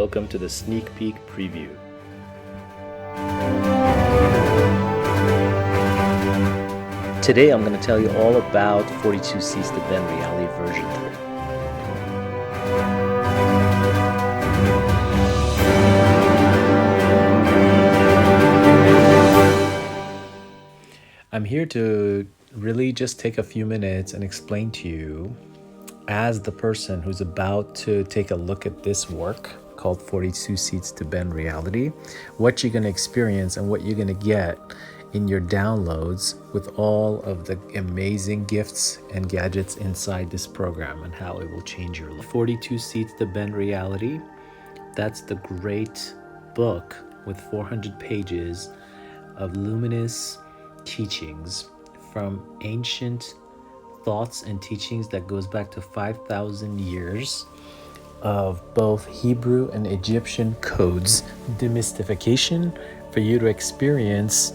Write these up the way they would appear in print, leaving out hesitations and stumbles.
welcome to the sneak peek preview. Today I'm going to tell you all about 42 Seats to Bend Reality version 3. I'm here to really just take a few minutes and explain to you, as the person who's about to take a look at this work called 42 Seats to Bend Reality, what you're going to experience and what you're going to get in your downloads with all of the amazing gifts and gadgets inside this program and how it will change your life. 42 Seats to Bend Reality, that's the great book with 400 pages of luminous teachings from ancient thoughts and teachings that goes back to 5,000 years of both Hebrew and Egyptian codes, demystification for you to experience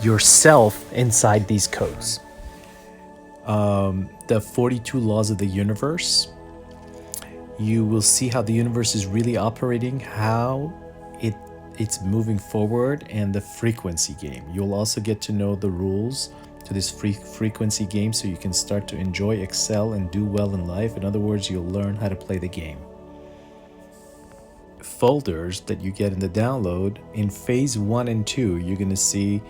yourself inside these codes. The 42 laws of the universe. You will see how the universe is really operating, how it's moving forward, and the frequency game. You'll also get to know the rules to this frequency game so you can start to enjoy, excel, and do well in life. In other words, you'll learn how to play the game. Folders that you get in the download, in phase 1 and 2, you're going to see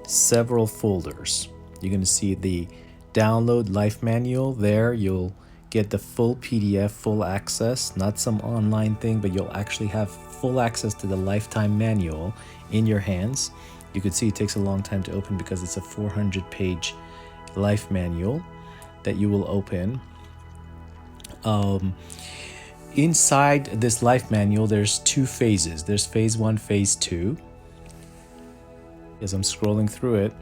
several folders. You're going to see the download life manual. There you'll get the full PDF, full access, not some online thing, but you'll actually have full access to the lifetime manual in your hands. You could see it takes a long time to open because it's a 400-page life manual that you will open. Inside this life manual, there's 2 phases. There's phase 1, phase 2. As I'm scrolling through it,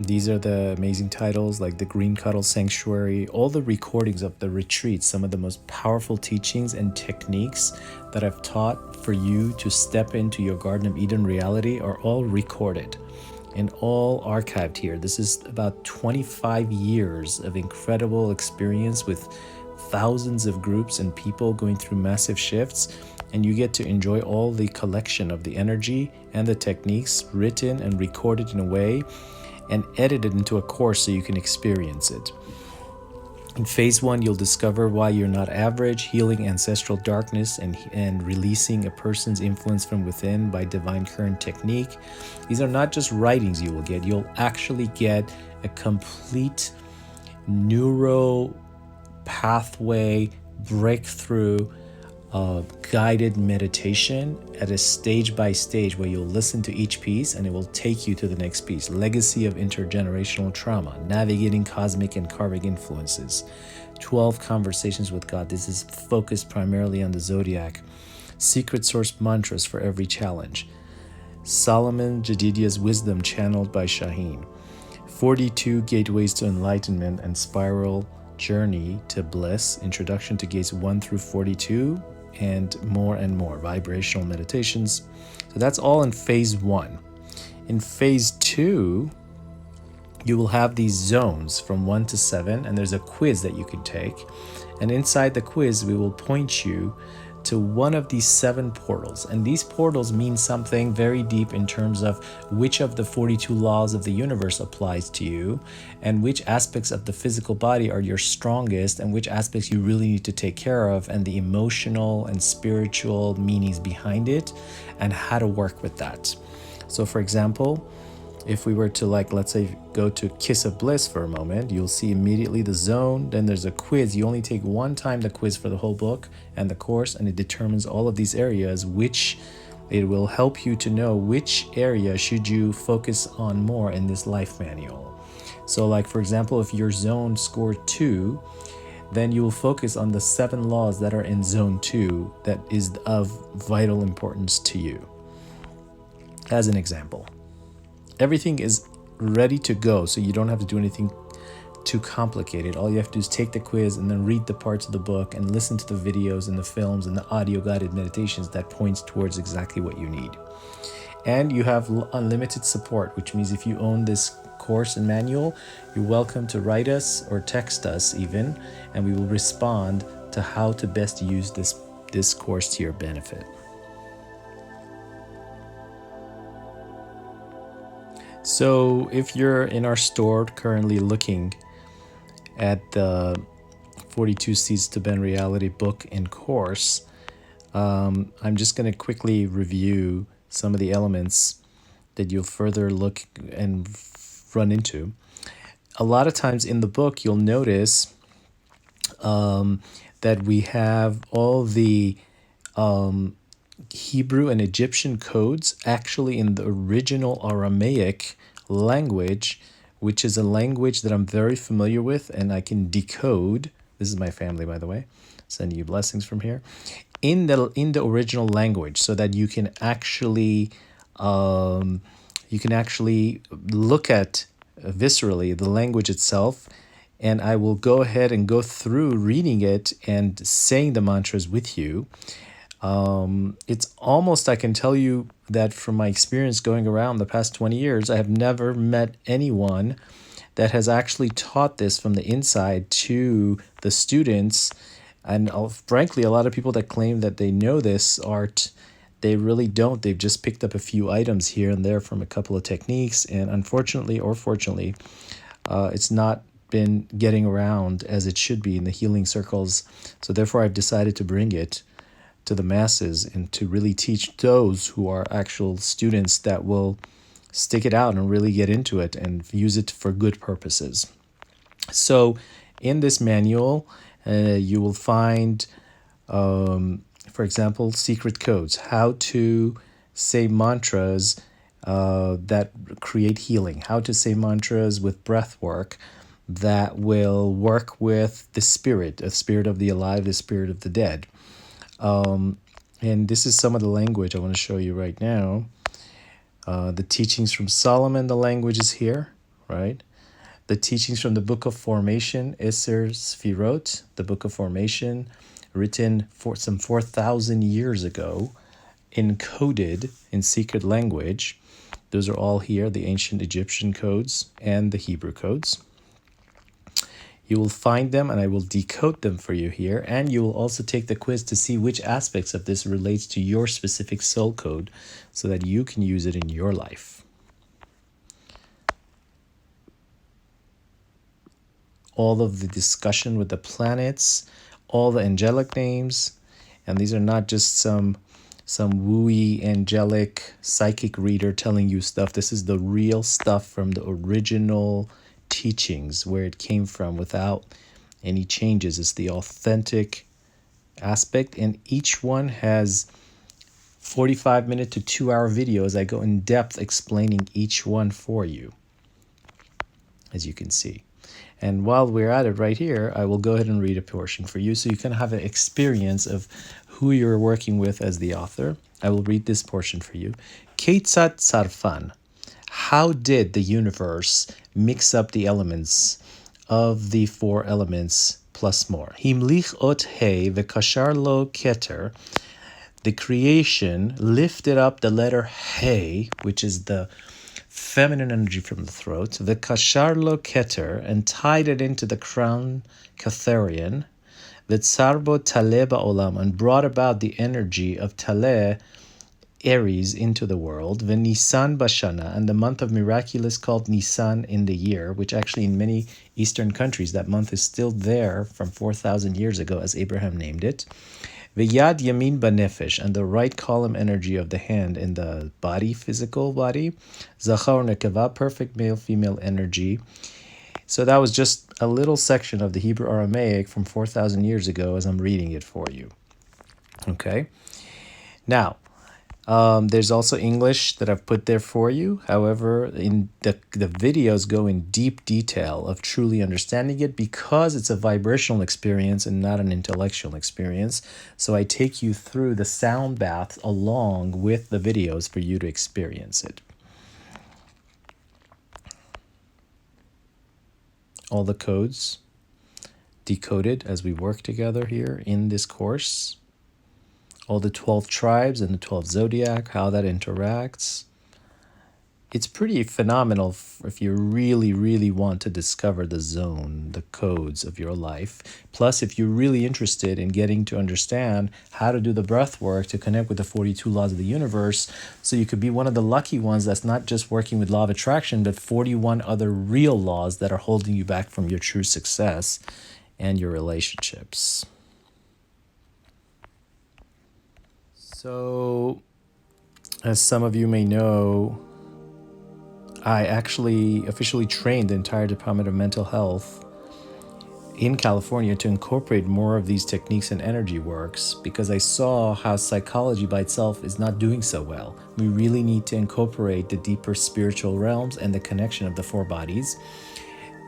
these are the amazing titles like the Green Cuddle Sanctuary, all the recordings of the retreats, some of the most powerful teachings and techniques that I've taught for you to step into your Garden of Eden reality are all recorded and all archived here. This is about 25 years of incredible experience with thousands of groups and people going through massive shifts, and you get to enjoy all the collection of the energy and the techniques written and recorded in a way and edited into a course so you can experience it. In phase 1, you'll discover why you're not average, healing ancestral darkness, and releasing a person's influence from within by divine current technique. These are not just writings you will get. You'll actually get a complete neuro pathway breakthrough guided meditation at a stage by stage where you'll listen to each piece and it will take you to the next piece. Legacy of intergenerational trauma, navigating cosmic and karmic influences, 12 conversations with God. This is focused primarily on the zodiac. Secret source mantras for every challenge. Shahin Jedian's wisdom channeled by Shahin. 42 gateways to enlightenment and spiral journey to bliss, introduction to gates 1 through 42, and more vibrational meditations. So that's all in phase 1. In phase 2, you will have these zones from 1 to 7, and there's a quiz that you can take, and inside the quiz we will point you to one of these 7 portals, and these portals mean something very deep in terms of which of the 42 laws of the universe applies to you, and which aspects of the physical body are your strongest, and which aspects you really need to take care of, and the emotional and spiritual meanings behind it, and how to work with that. So for example, if we were to, let's say, go to Kiss of Bliss for a moment, you'll see immediately the zone. Then there's a quiz. You only take one time the quiz for the whole book and the course, and it determines all of these areas, which it will help you to know which area should you focus on more in this life manual. So for example, if your zone scored 2, then you will focus on the 7 laws that are in zone 2 that is of vital importance to you. As an example. Everything is ready to go, so you don't have to do anything too complicated. All you have to do is take the quiz and then read the parts of the book and listen to the videos and the films and the audio guided meditations that points towards exactly what you need. And you have unlimited support, which means if you own this course and manual, you're welcome to write us or text us even, and we will respond to how to best use this this course to your benefit. So if you're in our store currently looking at the 42 Seeds to Bend Reality book and course, I'm just going to quickly review some of the elements that you'll further look and run into. A lot of times in the book, you'll notice that we have all the Hebrew and Egyptian codes actually in the original Aramaic language, which is a language that I'm very familiar with and I can decode. This is my family, by the way, sending you blessings from here. In the original language, so that you can actually look at viscerally the language itself, and I will go ahead and go through reading it and saying the mantras with you. It's almost, I can tell you that from my experience going around the past 20 years, I have never met anyone that has actually taught this from the inside to the students. And frankly, a lot of people that claim that they know this art, they really don't. They've just picked up a few items here and there from a couple of techniques. And unfortunately or fortunately, it's not been getting around as it should be in the healing circles. So therefore, I've decided to bring it to the masses and to really teach those who are actual students that will stick it out and really get into it and use it for good purposes. So in this manual, you will find, for example, secret codes, how to say mantras that create healing, how to say mantras with breath work that will work with the spirit of the alive, the spirit of the dead. And this is some of the language I want to show you right now. The teachings from Solomon, the language is here, right? The teachings from the Book of Formation, Isser Sfirot, the Book of Formation, written for some 4,000 years ago, encoded in secret language. Those are all here, the ancient Egyptian codes and the Hebrew codes. You will find them and I will decode them for you here. And you will also take the quiz to see which aspects of this relates to your specific soul code so that you can use it in your life. All of the discussion with the planets, all the angelic names, and these are not just some wooey angelic psychic reader telling you stuff. This is the real stuff from the original teachings, where it came from without any changes. It's the authentic aspect, and each one has 45-minute to 2-hour videos. I go in depth explaining each one for you, as you can see. And while we're at it right here, I will go ahead and read a portion for you so you can have an experience of who you're working with as the author. I will read this portion for you. Ketzat Sarfan. How did the universe mix up the elements of the 4 elements plus more? Himlich ot he v'kashar lo keter. The creation lifted up the letter he, which is the feminine energy from the throat, the kashar lo keter, and tied it into the crown Catharian, the tsarbo taleh ba'olam, and brought about the energy of taleh, Aries, into the world, the Nisan Bashana, and the month of miraculous called Nisan in the year, which actually in many Eastern countries, that month is still there from 4,000 years ago, as Abraham named it. The Yad Yamin Banefesh, and the right column energy of the hand in the body, physical body. Zachar Nekeva, perfect male-female energy. So that was just a little section of the Hebrew Aramaic from 4,000 years ago as I'm reading it for you. Okay? Now, there's also English that I've put there for you. However, in the videos go in deep detail of truly understanding it because it's a vibrational experience and not an intellectual experience. So I take you through the sound bath along with the videos for you to experience it. All the codes decoded as we work together here in this course. All the 12 tribes and the 12 zodiac, how that interacts. it's pretty phenomenal if you really, really want to discover the zone, the codes of your life. Plus, if you're really interested in getting to understand how to do the breath work to connect with the 42 laws of the universe, so you could be one of the lucky ones that's not just working with law of attraction, but 41 other real laws that are holding you back from your true success and your relationships. So, as some of you may know, I actually officially trained the entire Department of Mental Health in California to incorporate more of these techniques and energy works because I saw how psychology by itself is not doing so well. We really need to incorporate the deeper spiritual realms and the connection of the four bodies.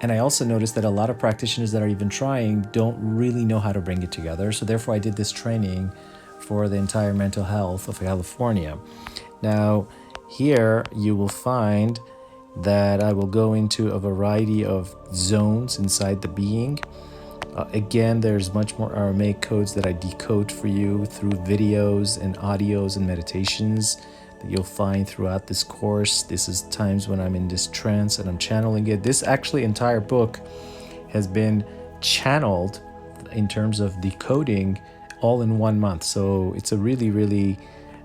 And I also noticed that a lot of practitioners that are even trying don't really know how to bring it together. So therefore I did this training for the entire mental health of California. Now, here you will find that I will go into a variety of zones inside the being. Again, there's much more Aramaic codes that I decode for you through videos and audios and meditations that you'll find throughout this course. This is times when I'm in this trance and I'm channeling it. This actually entire book has been channeled in terms of decoding all in 1 month. So it's a really,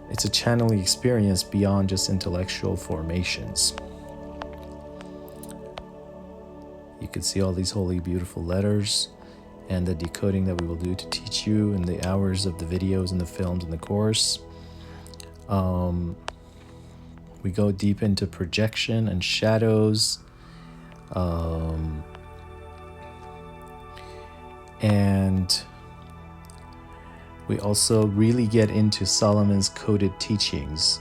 it's a channeling experience beyond just intellectual formations. You can see all these holy, beautiful letters and the decoding that we will do to teach you in the hours of the videos and the films in the course. We go deep into projection and shadows. And we also really get into Solomon's coded teachings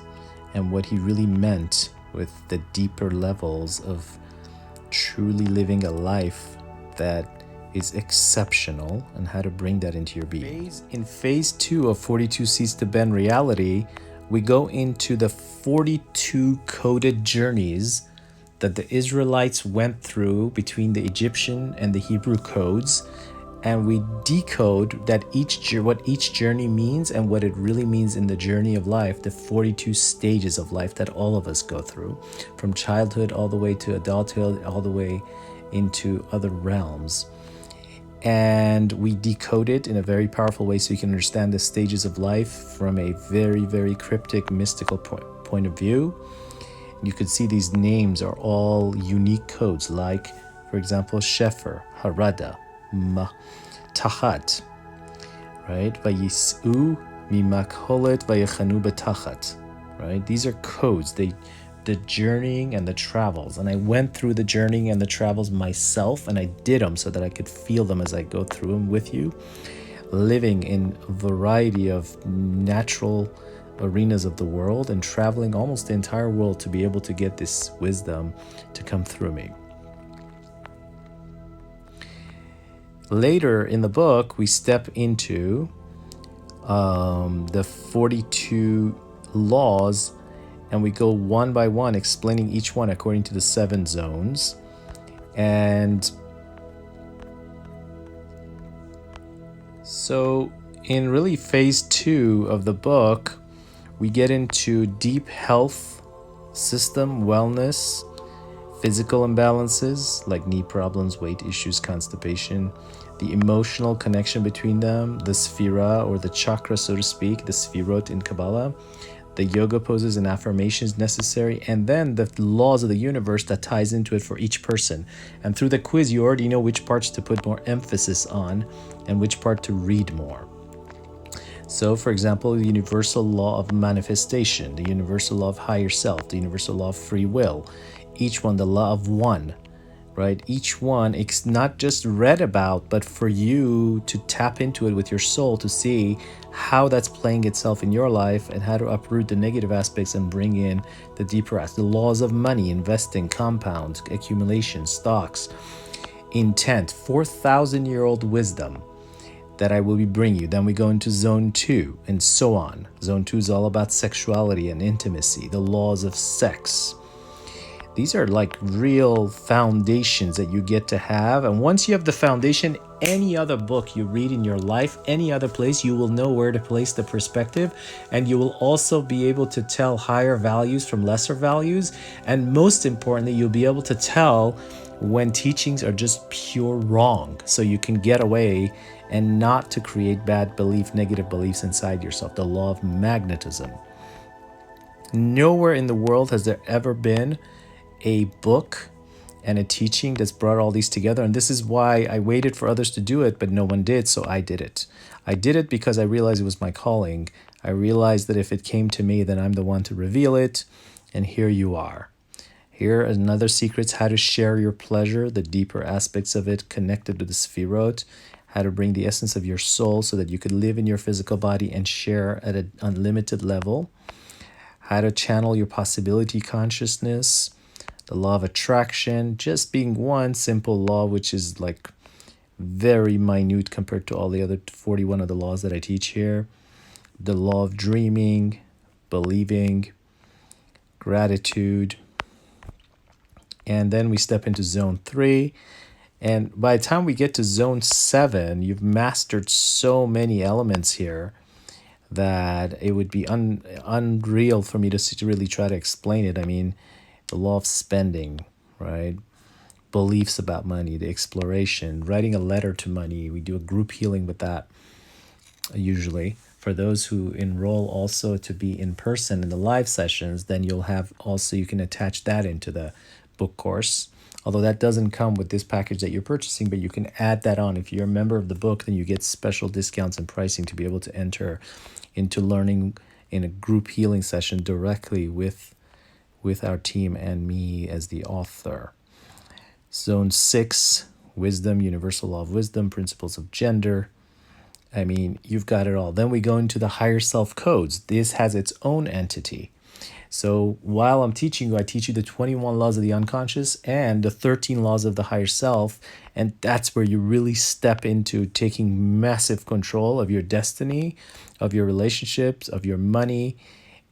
and what he really meant with the deeper levels of truly living a life that is exceptional and how to bring that into your being. In phase 2 of 42 Seeds to Bend Reality, we go into the 42 coded journeys that the Israelites went through between the Egyptian and the Hebrew codes, and we decode that what each journey means and what it really means in the journey of life, the 42 stages of life that all of us go through, from childhood all the way to adulthood, all the way into other realms. And we decode it in a very powerful way so you can understand the stages of life from a very, very cryptic, mystical point of view. You can see these names are all unique codes, like, for example, Shefer, Harada, Tahat, right? Vayis'u mimakholet vayechanu betachat, right? These are codes. The journeying and the travels. And I went through the journeying and the travels myself, and I did them so that I could feel them as I go through them with you, living in a variety of natural arenas of the world and traveling almost the entire world to be able to get this wisdom to come through me. Later in the book, we step into the 42 laws, and we go one by one, explaining each one according to the 7 zones. And so in really phase 2 of the book, we get into deep health system, wellness, physical imbalances like knee problems, weight issues, constipation, the emotional connection between them, the sphira or the chakra, so to speak, the sphirot in Kabbalah, the yoga poses and affirmations necessary, and then the laws of the universe that ties into it for each person. And through the quiz, you already know which parts to put more emphasis on and which part to read more. So, for example, the universal law of manifestation, the universal law of higher self, the universal law of free will, each one, the law of one, right? Each one, it's not just read about, but for you to tap into it with your soul to see how that's playing itself in your life and how to uproot the negative aspects and bring in the deeper aspects. The laws of money, investing, compound, accumulation, stocks, intent, 4,000-year-old wisdom that I will be bringing you. Then we go into zone 2 and so on. Zone 2 is all about sexuality and intimacy, the laws of sex. These are like real foundations that you get to have. And once you have the foundation, any other book you read in your life, any other place, you will know where to place the perspective, and you will also be able to tell higher values from lesser values. And most importantly, you'll be able to tell when teachings are just pure wrong, so you can get away and not to create bad belief, negative beliefs inside yourself. The law of magnetism. Nowhere in the world has there ever been a book and a teaching that's brought all these together. And this is why I waited for others to do it, but no one did, so I did it. I did it because I realized it was my calling. I realized that if it came to me, then I'm the one to reveal it. And here you are. Here are another secrets: how to share your pleasure, the deeper aspects of it connected to the Sefirot, how to bring the essence of your soul so that you could live in your physical body and share at an unlimited level, how to channel your possibility consciousness, the law of attraction, just being one simple law, which is like very minute compared to all the other 41 of the laws that I teach here, the law of dreaming, believing, gratitude. And then we step into zone 3. And by the time we get to zone 7, you've mastered so many elements here that it would be unreal for me to really try to explain it. I mean, the law of spending, right? Beliefs about money, the exploration, writing a letter to money. We do a group healing with that usually. For those who enroll also to be in person in the live sessions, then you'll have also, you can attach that into the book course. Although that doesn't come with this package that you're purchasing, but you can add that on. If you're a member of the book, then you get special discounts and pricing to be able to enter into learning in a group healing session directly with our team and me as the author. Zone 6, wisdom, universal law of wisdom, principles of gender. I mean, you've got it all. Then we go into the higher self codes. This has its own entity. So while I'm teaching you, I teach you the 21 laws of the unconscious and the 13 laws of the higher self. And that's where you really step into taking massive control of your destiny, of your relationships, of your money,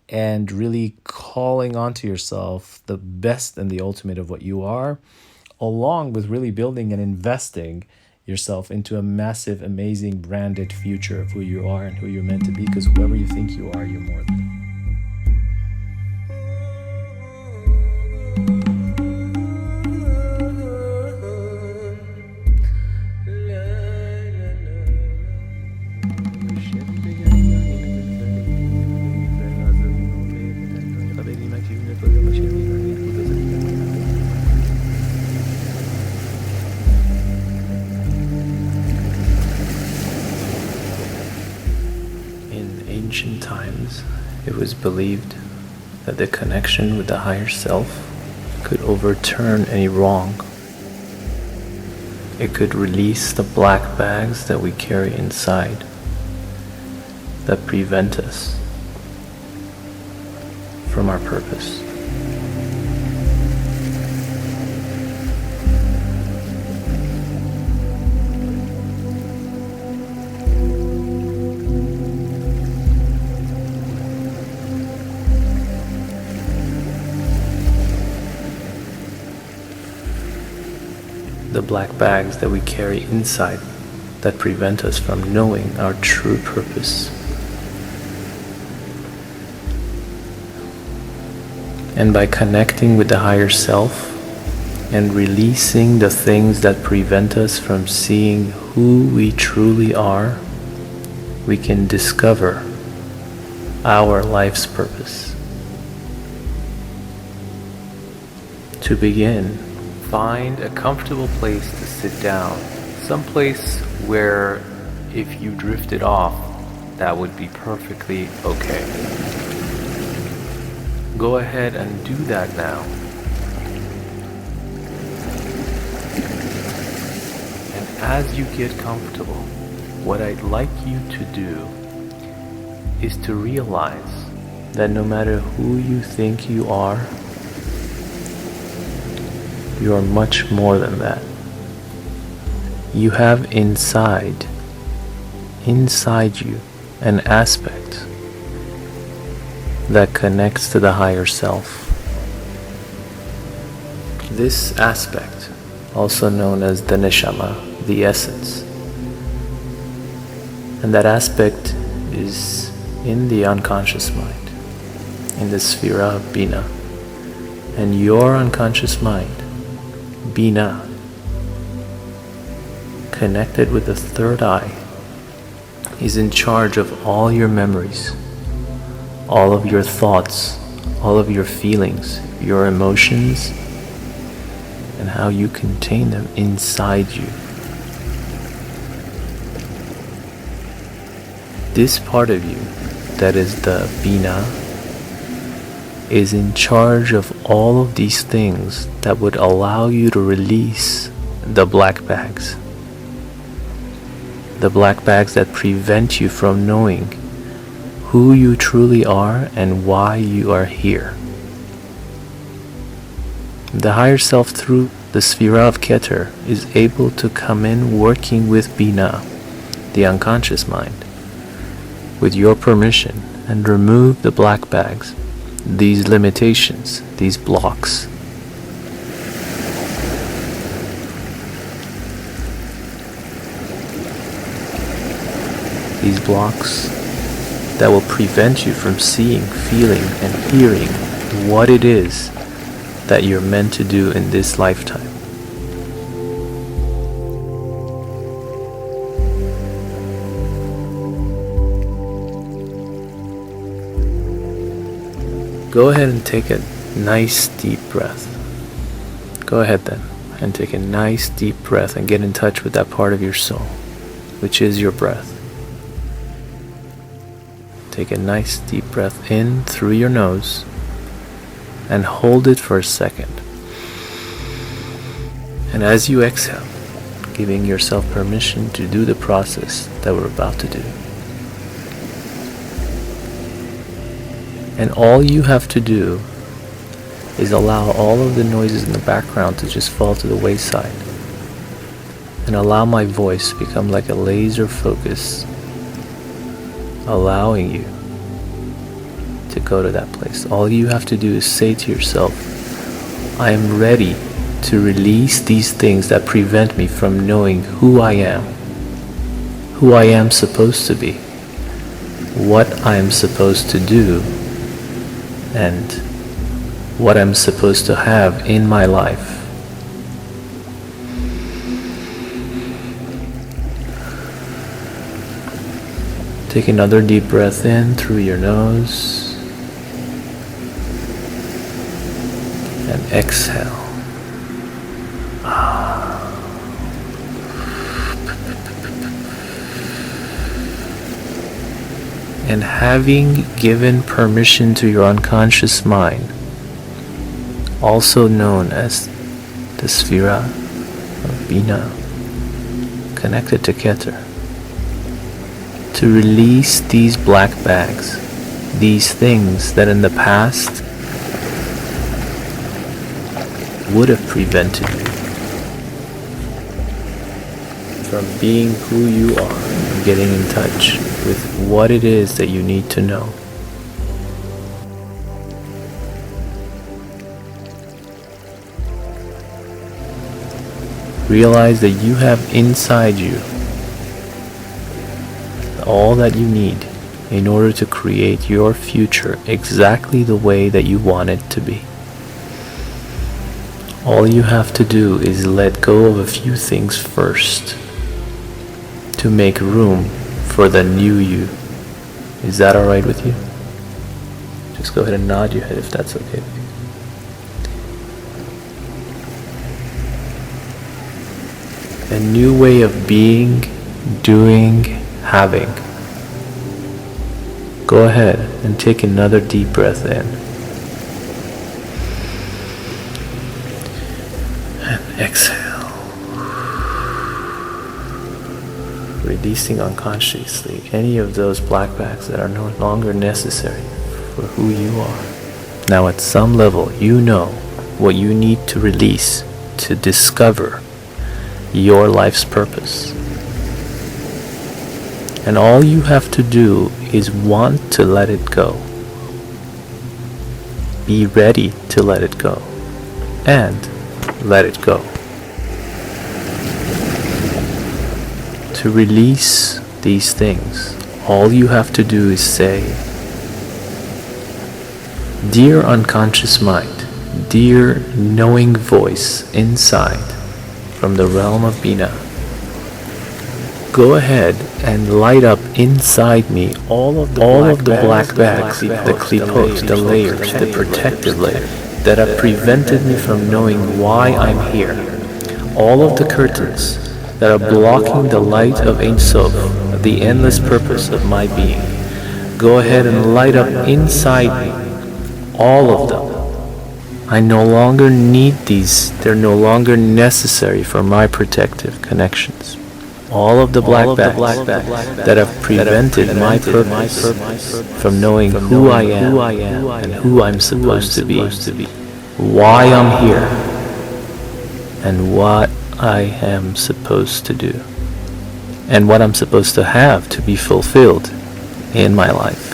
and really calling onto yourself the best and the ultimate of what you are, along with really building and investing yourself into a massive, amazing, branded future of who you are and who you're meant to be, because whoever you think you are, you're more than. In ancient times, it was believed that the connection with the higher self could overturn any wrong. It could release the black bags that we carry inside that prevent us from our purpose. The black bags that we carry inside that prevent us from knowing our true purpose. And by connecting with the higher self and releasing the things that prevent us from seeing who we truly are, we can discover our life's purpose. To begin, find a comfortable place to sit down, someplace where if you drifted off, that would be perfectly okay. Go ahead and do that now. And as you get comfortable, what I'd like you to do is to realize that no matter who you think you are much more than that. You have inside you an aspect that connects to the higher self. This aspect, also known as the neshama, the essence, And that aspect is in the unconscious mind, in the sphera of Bina. And your unconscious mind, Bina, connected with the third eye, is in charge of all your memories, all of your thoughts, all of your feelings, your emotions, and how you contain them inside you. This part of you, that is the Bina, is in charge of all of these things that would allow you to release the black bags. The black bags that prevent you from knowing who you truly are and why you are here. The higher self, through the sphera of Keter, is able to come in working with Bina, the unconscious mind, with your permission, and remove the black bags, these limitations, these blocks. These blocks that will prevent you from seeing, feeling, and hearing what it is that you're meant to do in this lifetime. Go ahead and take a nice deep breath. Go ahead then and take a nice deep breath and get in touch with that part of your soul, which is your breath. Take a nice deep breath in through your nose and hold it for a second. And as you exhale, giving yourself permission to do the process that we're about to do. And all you have to do is allow all of the noises in the background to just fall to the wayside, and allow my voice to become like a laser focus, allowing you to go to that place. All you have to do is say to yourself, I am ready to release these things that prevent me from knowing who I am supposed to be, what I am supposed to do, and what I'm supposed to have in my life. Take another deep breath in through your nose and exhale. And having given permission to your unconscious mind, also known as the sphera of Bina, connected to Keter, to release these black bags, these things that in the past would have prevented you from being who you are and getting in touch with what it is that you need to know. Realize that you have inside you all that you need in order to create your future exactly the way that you want it to be. All you have to do is let go of a few things first to make room for the new you. Is that alright with you? Just go ahead and nod your head if that's okay with you. A new way of being, doing, having. Go ahead and take another deep breath in. And exhale. Releasing unconsciously any of those black bags that are no longer necessary for who you are. Now at some level, you know what you need to release to discover your life's purpose. And all you have to do is want to let it go. Be ready to let it go. And let it go. To release these things, all you have to do is say, "Dear unconscious mind, dear knowing voice inside from the realm of Bina, go ahead and light up inside me all of the black bags, the klipot, the layers, the protective layer that have prevented me from knowing why I'm here. All of the curtains that are blocking the light of Ein Sof, the endless purpose of my being. Go ahead and light up inside me all of them. I no longer need these. They're no longer necessary for my protective connections. All of the black bags that have prevented my purpose from knowing who I am and who I'm supposed to be, why I'm here, and what I am supposed to do, and what I'm supposed to have to be fulfilled in my life.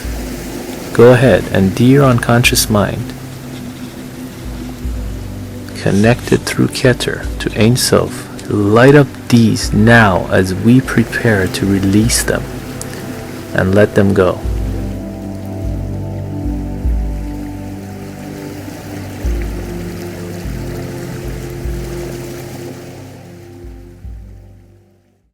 Go ahead and, dear unconscious mind, connected through Keter to Ein Sof, light up these now as we prepare to release them and let them go.